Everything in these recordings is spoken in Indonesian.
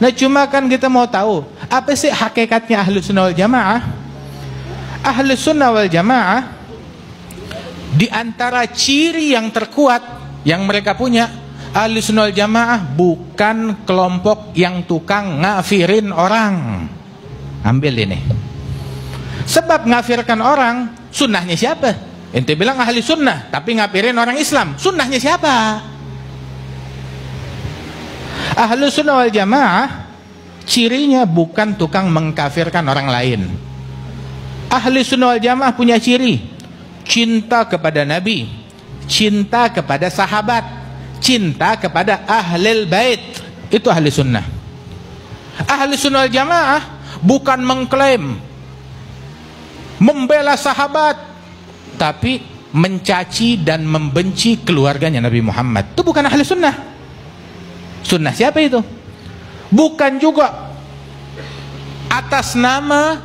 Nah cuma kan kita mau tahu apa sih hakikatnya Ahlus Sunnah wal Jamaah. Ahlus Sunnah wal Jamaah di antara ciri yang terkuat yang mereka punya, Ahlus Sunnah wal Jamaah bukan kelompok yang tukang ngafirin orang. Ambil ini. Sebab ngafirkan orang, sunnahnya siapa? Ente bilang ahli sunnah tapi ngafirin orang Islam, sunnahnya siapa? Ahlus Sunnah wal Jamaah cirinya bukan tukang mengkafirkan orang lain. Ahlus Sunnah wal Jamaah punya ciri cinta kepada Nabi, cinta kepada sahabat, cinta kepada ahlul bait. Itu ahli sunnah. Ahli sunnah wal Jamaah bukan mengklaim membela sahabat tapi mencaci dan membenci keluarganya Nabi Muhammad. Itu bukan ahli sunnah. Sunnah siapa itu? Bukan juga atas nama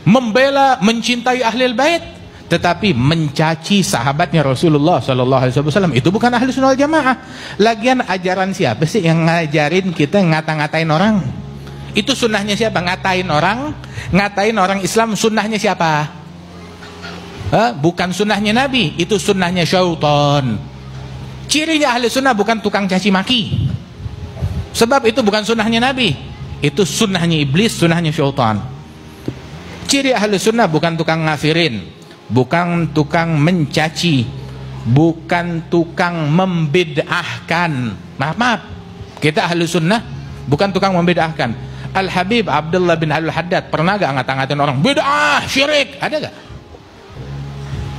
membela, mencintai ahlul bait, tetapi mencaci sahabatnya Rasulullah sallallahu alaihi wasallam. Itu bukan ahli sunnah wal Jamaah. Lagian ajaran siapa sih yang ngajarin kita ngata-ngatain orang? Itu sunnahnya siapa? Ngatain orang Islam sunnahnya siapa? Bukan sunnahnya Nabi, itu sunnahnya syaitan. Cirinya ahli sunnah bukan tukang caci maki. Sebab itu bukan sunnahnya Nabi, itu sunnahnya iblis, sunnahnya syaitan. Ciri ahli sunnah bukan tukang ngafirin, bukan tukang mencaci, bukan tukang membid'ahkan. Maaf, kita ahli sunnah bukan tukang membid'ahkan. Al-Habib Abdullah bin Al-Haddad pernah gak ngata-ngatain orang bid'ah, syirik? Ada gak?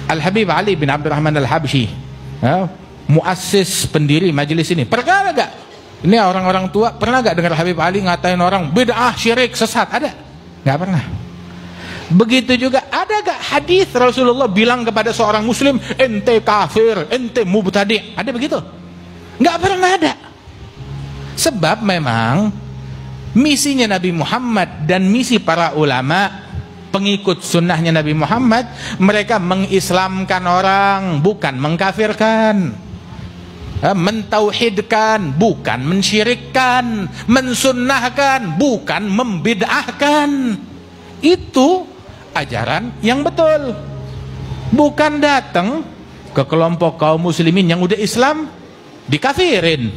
Al-Habib Ali bin Abdurrahman Al-Habsyi, muassis pendiri majelis ini, pernah gak? Ini orang-orang tua pernah gak dengar Habib Ali ngatain orang bid'ah, syirik, sesat? Ada? Gak pernah. Begitu juga ada gak hadis Rasulullah bilang kepada seorang muslim ente kafir, ente mubtadi'? Ada begitu? Gak pernah ada. Sebab memang misinya Nabi Muhammad dan misi para ulama pengikut sunnahnya Nabi Muhammad, mereka mengislamkan orang, bukan mengkafirkan. Mentauhidkan, bukan mensyirikkan. Mensunnahkan, bukan membid'ahkan. Itu ajaran yang betul. Bukan datang ke kelompok kaum muslimin yang udah Islam dikafirin,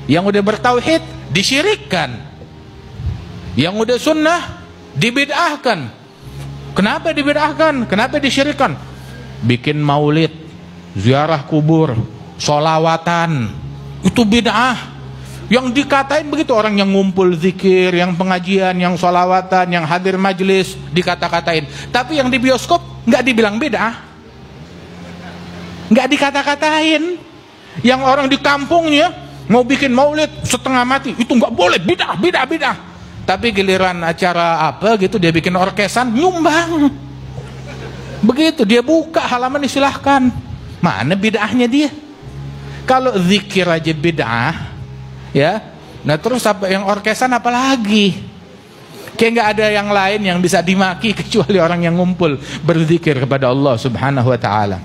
yang udah bertauhid disyirikkan, yang udah sunnah dibid'ahkan. Kenapa dibid'ahkan? Kenapa disyirikkan? Bikin maulid, ziarah kubur, sholawatan, itu bid'ah. Yang dikatain begitu, orang yang ngumpul zikir, yang pengajian, yang sholawatan, yang hadir majelis dikata-katain. Tapi yang di bioskop nggak dibilang bid'ah, nggak dikata-katain. Yang orang di kampungnya mau bikin maulid setengah mati, itu nggak boleh, bid'ah, bid'ah, bid'ah. Tapi giliran acara apa gitu dia bikin orkesan, nyumbang. Begitu dia buka halaman disilahkan. Mana bid'ahnya dia? Kalau zikir aja bid'ah, ya. Nah terus apa yang orkesan apalagi? Kayak nggak ada yang lain yang bisa dimaki kecuali orang yang ngumpul berzikir kepada Allah Subhanahu wa taala.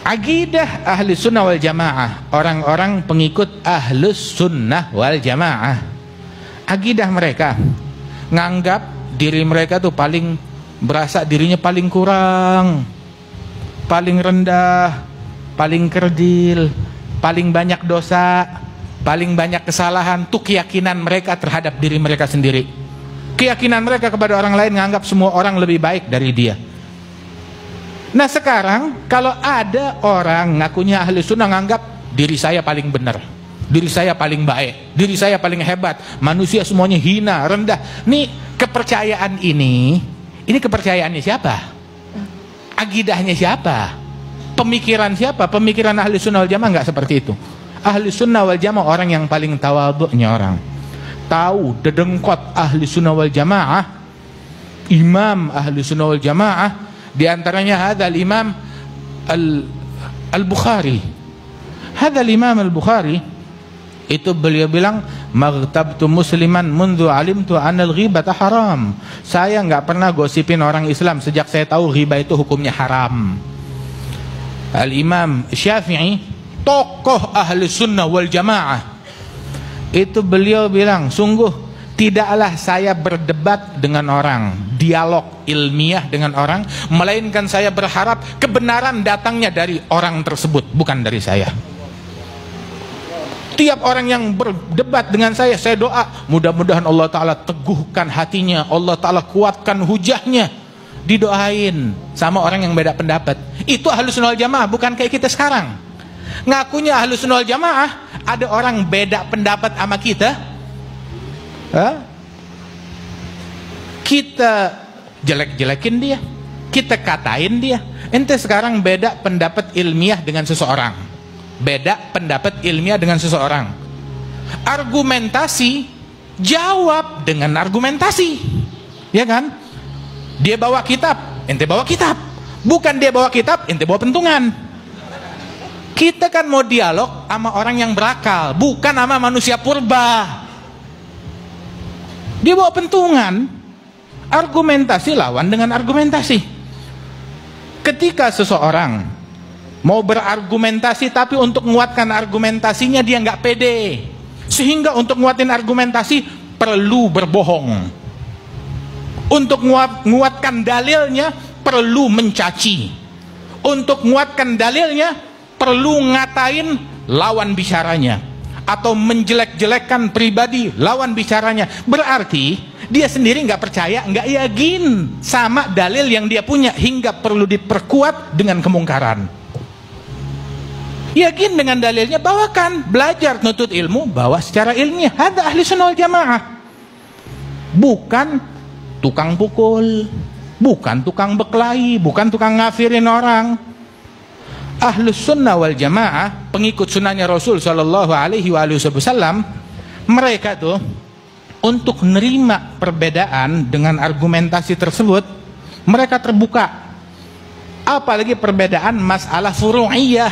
Aqidah ahli sunnah wal jamaah, orang-orang pengikut ahlus sunnah wal jamaah, aqidah mereka nganggap diri mereka tuh paling, berasa dirinya paling kurang, paling rendah, paling kerdil, paling banyak dosa, paling banyak kesalahan. Itu keyakinan mereka terhadap diri mereka sendiri. Keyakinan mereka kepada orang lain nganggap semua orang lebih baik dari dia. Nah sekarang kalau ada orang ngakunya ahli sunnah nganggap diri saya paling benar, diri saya paling baik, diri saya paling hebat, manusia semuanya hina, rendah. Nih kepercayaan ini kepercayaannya siapa? Akidahnya siapa? Pemikiran siapa? Pemikiran ahli sunnah wal jamaah nggak seperti itu. Ahli sunnah wal jamaah orang yang paling tawadhu'nya orang. Tahu dedengkot ahli sunnah wal jamaah, imam ahli sunnah wal jamaah, diantaranya hadal imam al-Bukhari. Hadal imam al-Bukhari itu beliau bilang, maghtabtu musliman mundu alimtu anal ghibata haram. Saya nggak pernah gosipin orang Islam sejak saya tahu ghibah itu hukumnya haram. Al-Imam Syafi'i, tokoh ahli sunnah wal jamaah, Itu beliau bilang, sungguh tidaklah saya berdebat dengan orang, dialog ilmiah dengan orang, melainkan saya berharap kebenaran datangnya dari orang tersebut, bukan dari saya. Tiap orang yang berdebat dengan saya doa, mudah-mudahan Allah Ta'ala teguhkan hatinya, Allah Ta'ala kuatkan hujahnya. Didoain sama orang yang beda pendapat. Itu Ahlus Sunnah wal Jamaah, bukan kayak kita sekarang. Ngakunya Ahlus Sunnah wal Jamaah, ada orang beda pendapat sama kita, kita jelek-jelekin dia, kita katain dia. Ente sekarang beda pendapat ilmiah dengan seseorang, beda pendapat ilmiah dengan seseorang, argumentasi, jawab dengan argumentasi, ya kan? Dia bawa kitab, ente bawa kitab. Bukan dia bawa kitab, ente bawa pentungan. Kita kan mau dialog sama orang yang berakal, bukan sama manusia purba. Dia bawa pentungan, argumentasi lawan dengan argumentasi. Ketika seseorang mau berargumentasi tapi untuk menguatkan argumentasinya dia nggak pede, sehingga untuk nguatin argumentasi perlu berbohong. Untuk menguatkan dalilnya perlu mencaci. Untuk menguatkan dalilnya perlu ngatain lawan bicaranya, atau menjelek-jelekkan pribadi lawan bicaranya. Berarti dia sendiri nggak percaya, nggak yakin sama dalil yang dia punya, hingga perlu diperkuat dengan kemungkaran. Yakin dengan dalilnya, bawakan. Belajar nutut ilmu, bawa secara ilmiah. Ada ahli sunnah wal jamaah. Bukan tukang pukul, bukan tukang beklahi, bukan tukang ngafirin orang. Ahlus sunnah wal jamaah, pengikut sunnahnya Rasul Shallallahu Alaihi Wasallam, mereka tuh untuk nerima perbedaan dengan argumentasi tersebut, mereka terbuka. Apalagi perbedaan masalah furu'iyah,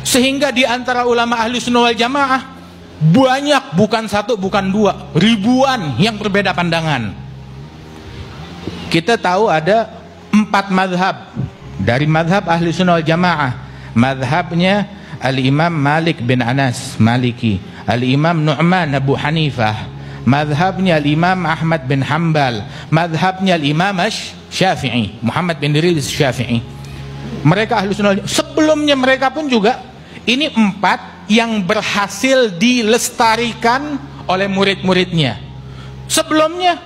sehingga di antara ulama ahli sunnah wal jamaah banyak, bukan satu, bukan dua, ribuan yang berbeda pandangan. Kita tahu ada 4 madhab dari madhab ahli sunnah wal jamaah. Madhabnya Al-Imam Malik bin Anas Maliki, Al-Imam Nu'man Abu Hanifah, madhabnya Al-Imam Ahmad bin Hanbal, madhabnya Al-Imam Syafi'i, Muhammad bin Idris Syafi'i. Mereka ahli sunnah wal jamaah. Sebelumnya mereka pun juga, ini 4 yang berhasil dilestarikan oleh murid-muridnya. Sebelumnya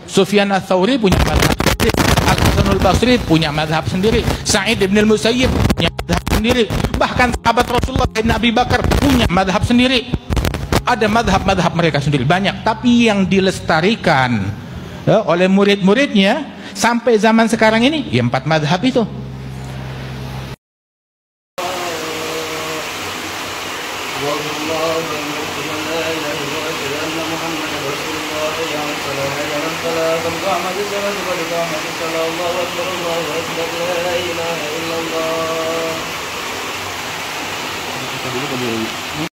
Sufyan ats-Tsauri punya madhab sendiri, Al-Hasan al-Basri punya madhab sendiri, Sa'id bin al-Musayyib punya madhab sendiri, bahkan sahabat Rasulullah bin Abi Bakar punya madhab sendiri. Ada madhab-madhab mereka sendiri banyak, tapi yang dilestarikan oleh murid-muridnya sampai zaman sekarang ini ya 4 madhab itu. Kita dulu